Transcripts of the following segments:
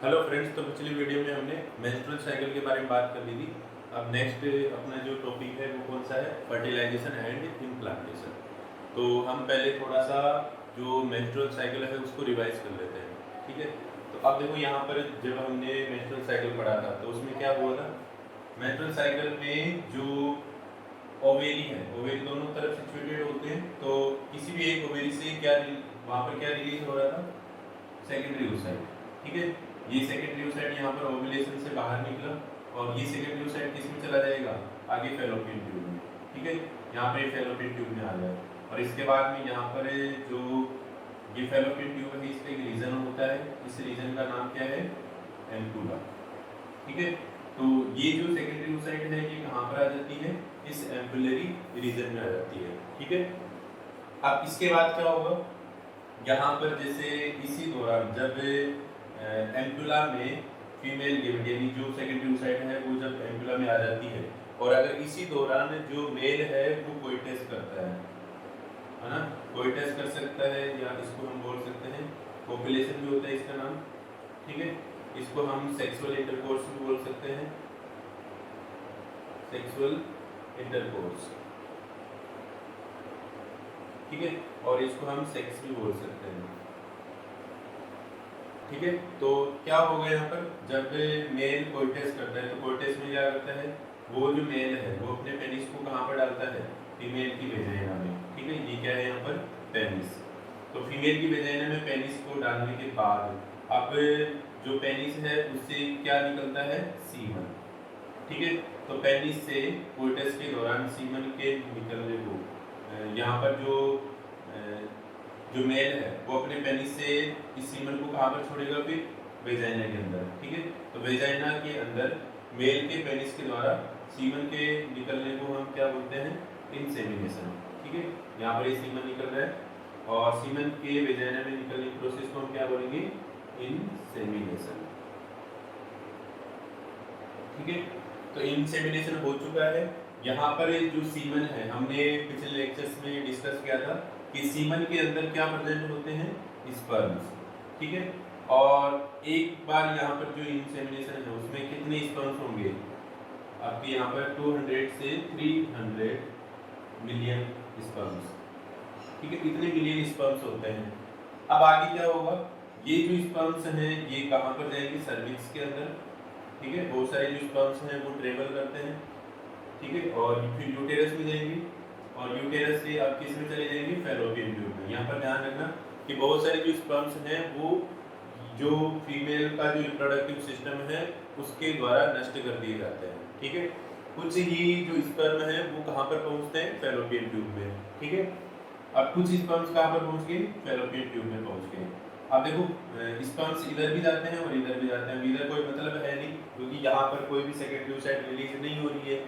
Hello friends, तो पिछली video में हमने मेंस्ट्रुअल साइकिल के बारे में बात कर ली थी। अब नेक्स्ट अपना जो टॉपिक है वो कौन सा है? Fertilisation and implantation. तो हम पहले थोड़ा सा जो मेंस्ट्रुअल साइकिल है उसको रिवाइज कर लेते हैं, ठीक है। तो अब देखो यहाँ पर जब हमने मेंस्ट्रुअल साइकिल पढ़ा था तो उसमें क्या हुआ था? मेंस्ट्रुअल साइकिल में जो ओवेरी है, ओवेरी दोनों तरफ सिचुएटेड होते हैं, तो किसी भी एक ओवेरी से क्या वहाँ पर क्या रिलीज हो रहा था? सेकेंडरी oocyte, ठीक है। ये सेकेंडरी oocyte यहाँ पर ओव्यूलेशन से बाहर निकला और ये सेकेंडरी oocyte किस में चला जाएगा? आगे फैलोपियन ट्यूब में, ठीक है। यहाँ पर फैलोपियन ट्यूब में आ जाए और इसके बाद में यहाँ पर जो ये फैलोपियन ट्यूब है इसका एक रीजन होता है, इस रीजन का नाम क्या है? एम्पुला, ठीक है। तो ये जो सेकेंडरी oocyte है ये कहाँ पर आ जाती है? इस एम्पुलरी रीजन में आ जाती है, ठीक है। अब इसके बाद क्या होगा? यहाँ पर जैसे इसी दौरान जब एम्पुला में फीमेल गिवन यानी जो सेकेंडरी oocyte है वो जब एम्पुला में आ जाती है और अगर इसी दौरान जो मेल है वो कोइटस करता है ना, कोइटस कर सकता है या इसको हम बोल सकते हैं कोपुलेशन भी होता है इसका नाम, ठीक है। इसको हम सेक्सुअल इंटरकोर्स भी बोल सकते हैं, सेक्सुअल इंटरकोर्स, ठीक है। और इसको हम सेक्स भी बोल सकते हैं, ठीक है। तो क्या होगा यहाँ पर? जब मेल कोइटस करता है तो कोइटस में क्या करता है? वो जो मेल है वो अपने पेनिस को कहाँ पर डालता है? फीमेल की वेजाइना में, ठीक है। ये क्या है यहाँ पर? पेनिस। तो फीमेल की वेजाइना में पेनिस को डालने के बाद अब जो पेनिस है उससे क्या निकलता है? सीमन, ठीक है। तो पेनिस से कोइटस के दौरान सीमन के निकलने को यहाँ पर जो मेल है वो अपने पेनिस से इस सीमन को कहाँ पर छोड़ेगा? फिर वेजाइना के अंदर, ठीक है। तो वेजाइना के अंदर मेल के पेनिस के द्वारा सीमन के निकलने को हम क्या बोलते हैं? इंसेमिनेशन, ठीक है। यहाँ पर ये सीमन निकल रहा है और सीमन के वेजाइना में निकलने की प्रोसेस को हम क्या बोलेंगे? इंसेमिनेशन, ठीक है। तो इंसेमिनेशन हो चुका है। यहाँ पर जो सीमन है हमने पिछले लेक्चर्स में डिस्कस किया था कि सीमन के अंदर क्या प्रेजेंट होते हैं? स्पर्म्स, ठीक है। और एक बार यहाँ पर जो इंसेमिनेशन है उसमें कितने स्पर्म्स होंगे? आपके यहाँ पर 200 से 300 मिलियन स्पर्म्स, ठीक है। कितने मिलियन स्पर्म्स होते हैं? अब आगे क्या होगा? ये जो स्पर्म्स हैं ये कहाँ पर जाएंगे? सर्विक्स के अंदर, ठीक है। बहुत सारे जो स्पर्म्स हैं वो ट्रेवल करते हैं, ठीक है। और फिर यूटेरस में जाएंगे और यूटेरस से आप किस में चले जाएंगे? फैलोपियन ट्यूब में। यहाँ पर ध्यान रखना कि बहुत सारे जो स्पर्म्स हैं वो जो फीमेल का जो रिप्रोडक्टिव सिस्टम है उसके द्वारा नष्ट कर दिए जाते हैं, ठीक है। कुछ ही जो स्पर्म है वो कहाँ पर पहुँचते हैं? फैलोपियन ट्यूब में, ठीक है। अब कुछ स्पर्म्स कहाँ पर पहुँच गए? फैलोपियन ट्यूब में पहुँच गए। अब देखो स्पर्म्स इधर भी जाते हैं और इधर भी जाते हैं, इधर कोई मतलब है नहीं क्योंकि यहाँ पर कोई भी सेकेंडरी oocyte रिलीज नहीं हो रही है,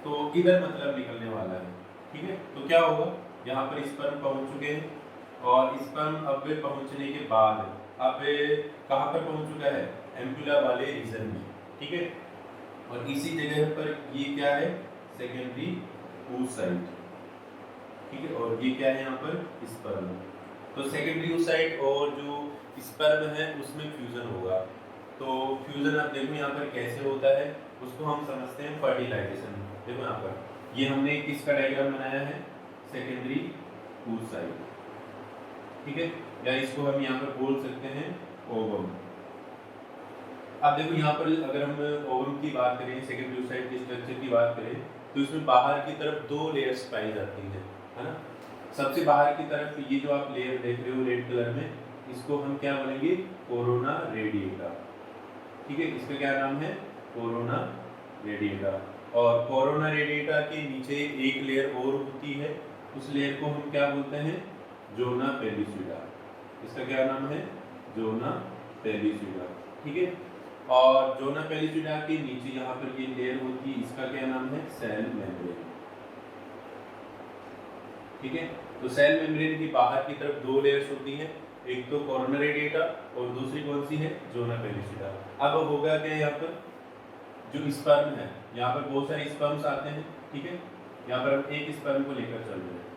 तो इधर मतलब निकलने वाला है, ठीक है। तो क्या होगा? यहाँ पर स्पर्म पहुँच चुके हैं और स्पर्म अब पहुँचने के बाद अब कहाँ पर पहुँच चुका है? एम्पुला वाले रीजन में, ठीक है। और इसी जगह पर ये क्या है? सेकेंडरी oocyte, ठीक है। और ये क्या है यहाँ पर? स्पर्म। तो सेकेंडरी oocyte और जो स्पर्म है उसमें फ्यूजन होगा। तो फ्यूजन आप देखो यहाँ पर कैसे होता है उसको हम समझते हैं फर्टिलाइजेशन। देखो यहाँ पर ये हमने किसका डायग्राम बनाया है? सेकेंडरी oocyte, ठीक है। या इसको हम यहाँ पर बोल सकते हैं ओवम। अब देखो यहाँ पर अगर हम ओवम की बात करें, सेकेंडरी oocyte के स्ट्रक्चर की बात करें तो इसमें बाहर की तरफ दो लेयर्स पाई जाती है ना। सबसे बाहर की तरफ ये जो आप लेयर देख रहे हो रेड कलर में, इसको हम क्या बोलेंगे? कोरोना रेडिएटा, ठीक है। इसका क्या नाम है? Corona radiata. और कोरोना रेडिएटा के नीचे एक लेयर और होती है, उस लेयर को हम क्या बोलते हैं? Zona pellucida. इसका क्या नाम है? जोना पेलिसिडा, ठीक है। और जोना पेलिसिडा के नीचे यहाँ पर ये लेयर होती है, इसका क्या नाम है? सेल मेम्ब्रेन, ठीक है। तो सेल मेम्ब्रेन की बाहर की तरफ दो लेयर्स होती हैं, एक तो कोरोना रेडिएटा और दूसरी कौन सी है? Zona pellucida. अब होगा क्या यहाँ पर? जो स्पर्म है यहाँ पर बहुत सारे स्पर्म्स आते हैं, ठीक है। यहाँ पर हम एक स्पर्म को लेकर चल रहे हैं।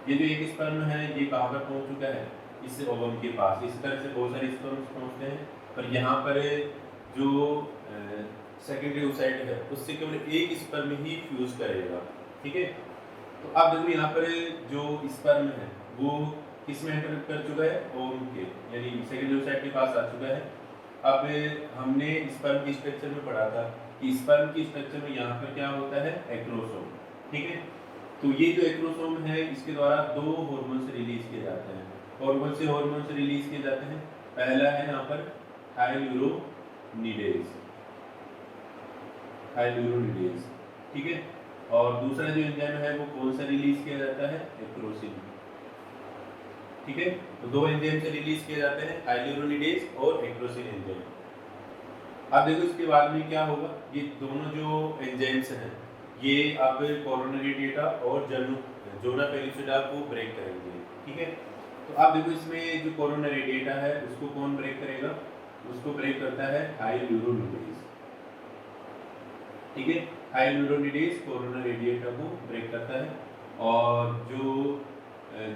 ये जो एक स्पर्म है ये कहाँ पर पहुँच चुका है? इस ओवम के पास। इस तरह से बहुत सारे स्पर्म्स पहुँचते हैं, और यहाँ पर जो सेकेंडरी ओसाइट है उससे केवल एक स्पर्म ही फ्यूज करेगा। ठीक है, तो अब देखो यहाँ पर जो स्पर्म है वो किस में एंटर कर चुका है, ओवम के, यानी सेकेंडरी ओसाइट के पास आ चुका है। अब हमने स्पर्म की स्ट्रक्चर में पढ़ा था कि स्पर्म की स्ट्रक्चर में यहाँ पर क्या होता है, एक्रोसोम। ठीक है, तो ये जो एक्रोसोम है इसके द्वारा दो हार्मोन्स रिलीज किए जाते हैं। कौन से हार्मोन्स रिलीज किए जाते हैं, पहला है यहाँ पर हाइल्यूरोनिडेज, हाइल्यूरोनिडेज। ठीक है, और दूसरा जो एंजाइम है वो कौन सा रिलीज किया जाता है, एक्रोसिन। ठीक है, तो दो एंजाइम से रिलीज किए जाते हैं, हाइल्यूरोनिडेज और एक्रोसिन एंजाइम। अब देखो इसके बाद में क्या होगा, ये दोनों जो एंजाइम्स हैं ये अब कोरोनरी डेटा और जोना पेलिसिडा को ब्रेक करेंगे। ठीक है, तो अब देखो इसमें जो कोरोनरी डेटा है उसको कौन ब्रेक करेगा, उसको ब्रेक करता है हाइल्यूरोनिडेज। ठीक है, हाइल्यूरोनिडेज कोरोनरी डेटा को ब्रेक करता है, और जो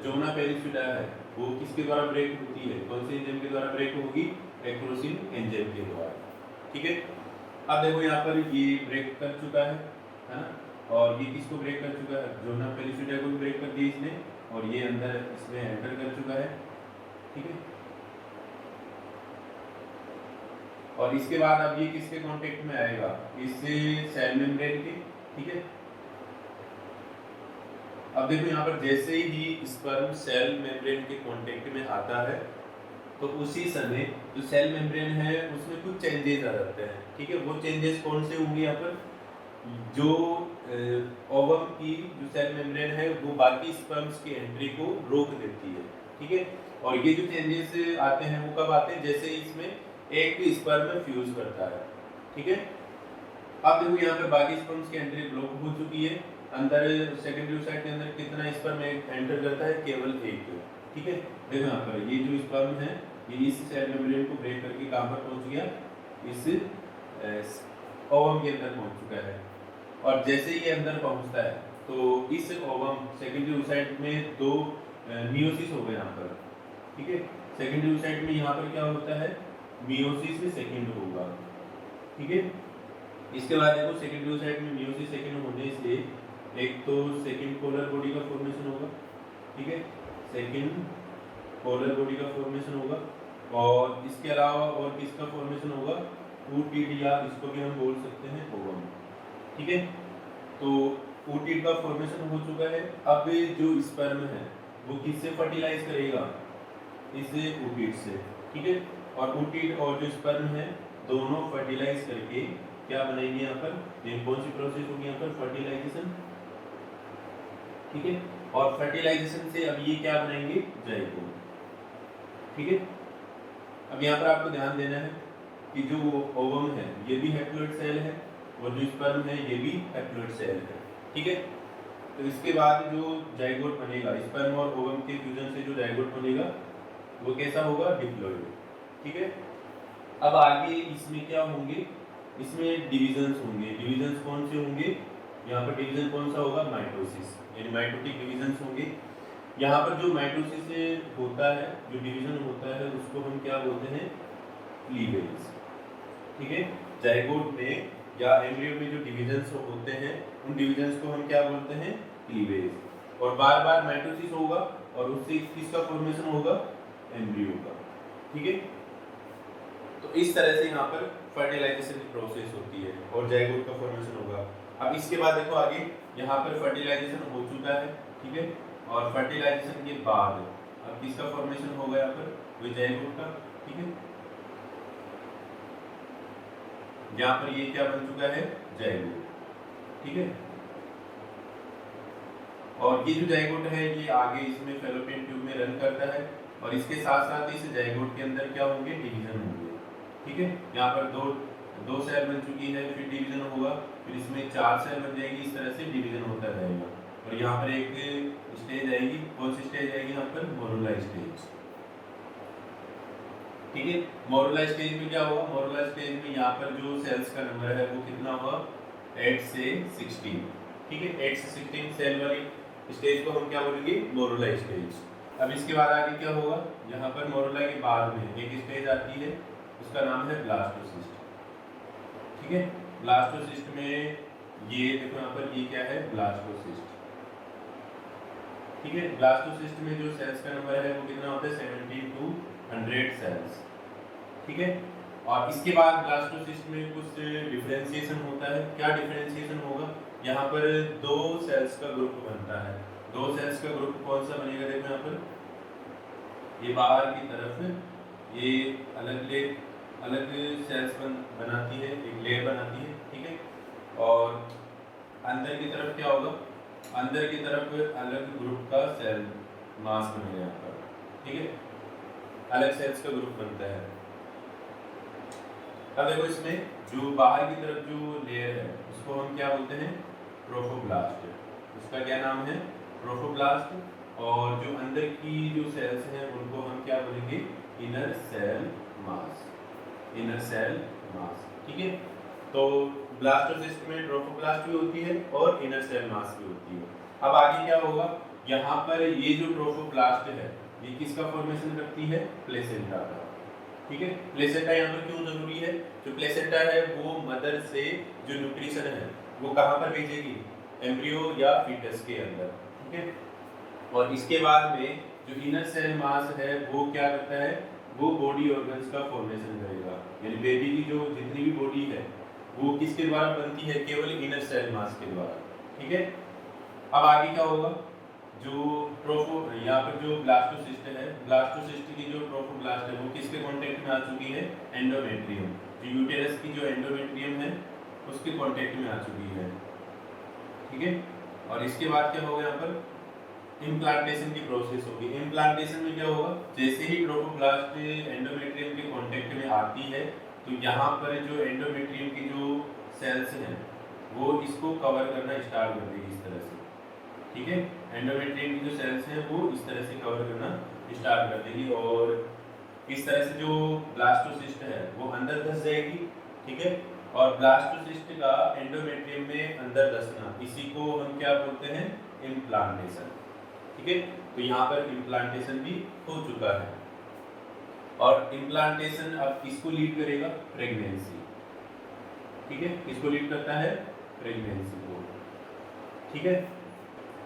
जोना पेलिसिडा है वो किसके द्वारा ब्रेक होती है, कौन से एंजाइम के द्वारा ब्रेक होगी, एक्रोसिन एंजाइम के द्वारा। ठीक है, अब देखो यहाँ पर ये ब्रेक कर चुका है ना, और ये किसको ब्रेक कर चुका है, जोना पेलिसिडा को भी ब्रेक कर दिया इसने, और ये अंदर इसमें एंटर कर चुका है। ठीक है, और इसके बाद अब ये किसके कांटेक्ट में आएगा, इससे सेल मेम्ब्रेन के। ठीक है, अब देखो यहाँ पर जैसे ही स्पर्म सेल मेम्ब्रेन के कांटेक्ट में आता है तो उसी समय जो सेल मेम्ब्रेन है उसमें कुछ चेंजेस आ जाते हैं। ठीक है, वो चेंजेस कौन से होंगे, यहाँ पर जो ओवम की जो सेल मेम्ब्रेन है वो बाकी स्पर्म्स की एंट्री को रोक देती है। ठीक है, और ये जो चेंजेस आते हैं वो कब आते हैं, जैसे इसमें एक स्पर्म फ्यूज करता है। ठीक है, अब देखो यहाँ पर बाकी स्पर्म्स की एंट्री ब्लॉक हो चुकी है, अंदर सेकेंडरी ओसाइट के अंदर कितना स्पर्म एंटर करता है, केवल एक। ठीक है, देखो यहाँ पर ये जो स्पर्म है ये इस सेल मेम्ब्रेन को ब्रेक करके कहाँ पर पहुंच गया, इस ओवम के अंदर पहुंच चुका है। और जैसे ही ये अंदर पहुंचता है तो इस ओवम सेकेंडरी ओसाइट में दो मियोसिस हो गए यहाँ पर। ठीक है, सेकेंडरी ओसाइट में यहाँ पर क्या होता है, मियोसिस में सेकेंड होगा। ठीक है, इसके बाद देखो सेकेंडरी ओसाइट में मियोसिस सेकेंड होने से एक तो सेकेंड पोलर बॉडी का फॉर्मेशन होगा। ठीक है, सेकेंड पोलर बॉडी का फॉर्मेशन होगा, और इसके अलावा और किसका फॉर्मेशन होगा, ootyl, या इसको भी हम बोल सकते हैं ओवम। ठीक है, तो ootyl का फॉर्मेशन हो चुका है। अब जो स्पर्म है वो किससे फर्टिलाइज करेगा, इससे ootyl से। ठीक है, और ootyl और जो स्पर्म है दोनों फर्टिलाइज करके क्या बनाएंगे, यहाँ पर कौन सी प्रोसेस होगी, यहाँ पर फर्टिलाइजेशन। ठीक है, और फर्टिलाइजेशन से अब ये क्या बनाएंगे, जाइगोट। ठीक है, अब यहाँ पर आपको ध्यान देना है कि जो ओवम है ये भी हैप्लॉइड सेल है, और जो स्पर्म है ये भी हैप्लॉइड सेल है। ठीक है, तो इसके बाद जो जाइगोट बनेगा, स्पर्म और ओवम के फ्यूजन से जो जाइगोट बनेगा वो कैसा होगा, डिप्लॉइड। ठीक है, अब आगे इसमें क्या होंगे, इसमें डिविजन्स होंगे। डिविजन्स कौन से होंगे, यहाँ पर डिवीजन कौन सा होगा, माइटोसिस, यानी माइटोटिक डिविजन्स होंगे। यहाँ पर जो माइटोसिस होता है, जो डिवीजन होता है उसको हम क्या बोलते हैं, क्लीवेज। ठीक है, जाइगोट में या एम्ब्रियो में जो डिविजन्स होते हैं उन डिविजन्स को हम क्या बोलते हैं, क्लीवेज। और बार बार माइटोसिस होगा और उससे किसका फॉर्मेशन होगा, एम्ब्रियो का। ठीक है, तो इस तरह से यहाँ पर फर्टिलाइजेशन की प्रोसेस होती है और जाइगोट का फॉर्मेशन होगा। अब इसके बाद देखो आगे यहाँ पर फर्टिलाइजेशन हो चुका है। ठीक है, और फर्टिलाइजेशन के बाद अब किसका फॉर्मेशन होगा, यहाँ पर जाइगोट का। ठीक है, यहाँ पर ये क्या बन चुका है, जाइगोट। ठीक है, और ये जो जाइगोट है ये आगे इसमें फैलोपियन ट्यूब में रन करता है, और इसके साथ साथ इस जाइगोट के अंदर क्या होंगे, डिवीजन होंगे। ठीक है, यहाँ पर दो सेल बन चुकी है, फिर डिवीजन होगा, फिर इसमें 4 सेल बन जाएगी, इस तरह से डिवीजन होता रहेगा। और यहाँ पर एक स्टेज आएगी, कौन सी स्टेज आएगी, यहाँ पर मोरुला स्टेज। ठीक है, मोरुला स्टेज में क्या होगा, मोरुला स्टेज में यहाँ पर जो सेल्स का नंबर है वो कितना होगा, 8 से 16। ठीक है, 8 से 16 सेल वाली स्टेज को हम क्या बोलेंगे, मोरुला स्टेज। अब इसके बाद आगे क्या होगा, यहाँ पर मोरुला के बाद में एक स्टेज आती है उसका नाम है ब्लास्टोसिस्ट। ठीक है, ब्लास्टोसिस्ट में ये देखो यहाँ पर ये क्या है, ब्लास्टोसिस्ट। ठीक है, ब्लास्टोसिस्ट में जो सेल्स का नंबर है वो कितना होता है, 70 to 100 सेल्स। ठीक है, और इसके बाद ब्लास्टोसिस्ट में कुछ डिफरेंशिएशन होता है। क्या डिफरेंशिएशन होगा, यहाँ पर दो सेल्स का ग्रुप बनता है। दो सेल्स का ग्रुप कौन सा बनेगा, देखो यहाँ पर ये बाहर की तरफ ये अलग सेल्स बनाती है, एक लेयर बनाती है। ठीक है, और अंदर की तरफ क्या होगा, अंदर की तरफ अलग ग्रुप का सेल मास बनेगा यहाँ पर। ठीक है, अलग सेल्स का ग्रुप बनता है। अब देखो इसमें जो बाहर की तरफ जो लेयर है उसको हम क्या बोलते हैं, ट्रोफोब्लास्ट। उसका क्या नाम है, ट्रोफोब्लास्ट। और जो अंदर की जो सेल्स हैं उनको हम क्या बोलेंगे, inner cell mass, inner cell mass. ठीक है, तो ब्लास्टोसिस्ट में ट्रोफोब्लास्ट भी होती है और इनर सेल मास भी होती है। अब आगे क्या होगा, यहाँ पर ये जो ट्रोफोब्लास्ट है ये किसका फॉर्मेशन करती है, प्लेसेंटा का। ठीक है, प्लेसेंटा यहाँ पर क्यों जरूरी है, जो प्लेसेंटा है वो मदर से जो न्यूट्रिशन है वो कहाँ पर भेजेगी, एम्ब्रियो या फीटस के अंदर। ठीक है, और इसके बाद में जो इनर सेल मास है वो क्या करता है, वो बॉडी ऑर्गन्स का फॉर्मेशन करेगा। यानी बेबी की जो जितनी भी बॉडी है वो किसके द्वारा बनती है, केवल इनर सेल मास के द्वारा। ठीक है, अब आगे क्या होगा, जो यहाँ पर जो ब्लास्टोसिस्ट है, ब्लास्टोसिस्ट की जो ट्रोफोब्लास्ट है वो किसके कांटेक्ट में आ चुकी है, एंडोमेट्रियम। जो यूटेरस की जो एंडोमेट्रियम है उसके कांटेक्ट में आ चुकी है। ठीक है, और इसके बाद क्या होगा, यहाँ पर इम्प्लांटेशन की प्रोसेस होगी। इम्प्लांटेशन में क्या होगा, जैसे ही ट्रोफोब्लास्ट एंडोमेट्रियम के कांटेक्ट में आती है तो यहाँ पर जो एंडोमेट्रियम की जो सेल्स हैं वो इसको कवर करना स्टार्ट कर देगी इस तरह से। ठीक है, एंडोमेट्रियम की जो सेल्स हैं वो इस तरह से कवर करना स्टार्ट कर देगी और इस तरह से जो ब्लास्टोसिस्ट है वो अंदर धंस जाएगी। ठीक है, और ब्लास्टोसिस्ट का एंडोमेट्रियम में अंदर धंसना, इसी को हम क्या बोलते हैं, इम्प्लांटेशन। ठीक है, तो यहाँ पर इम्प्लांटेशन भी हो चुका है और इम्प्लांटेशन अब किसको लीड करेगा, प्रेगनेंसी। ठीक है, किसको लीड करता है, प्रेगनेंसी को। ठीक है,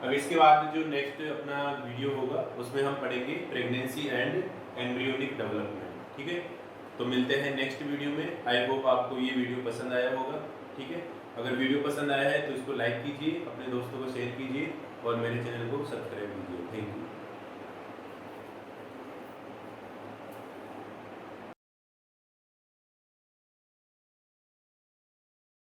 अब इसके बाद जो नेक्स्ट अपना वीडियो होगा उसमें हम पढ़ेंगे प्रेगनेंसी एंड एम्ब्रियोनिक डेवलपमेंट। ठीक है, तो मिलते हैं नेक्स्ट वीडियो में। आई होप आपको ये वीडियो पसंद आया होगा। ठीक है, अगर वीडियो पसंद आया है तो इसको लाइक कीजिए, अपने दोस्तों को शेयर कीजिए और मेरे चैनल को सब्सक्राइब कीजिए। Thank you.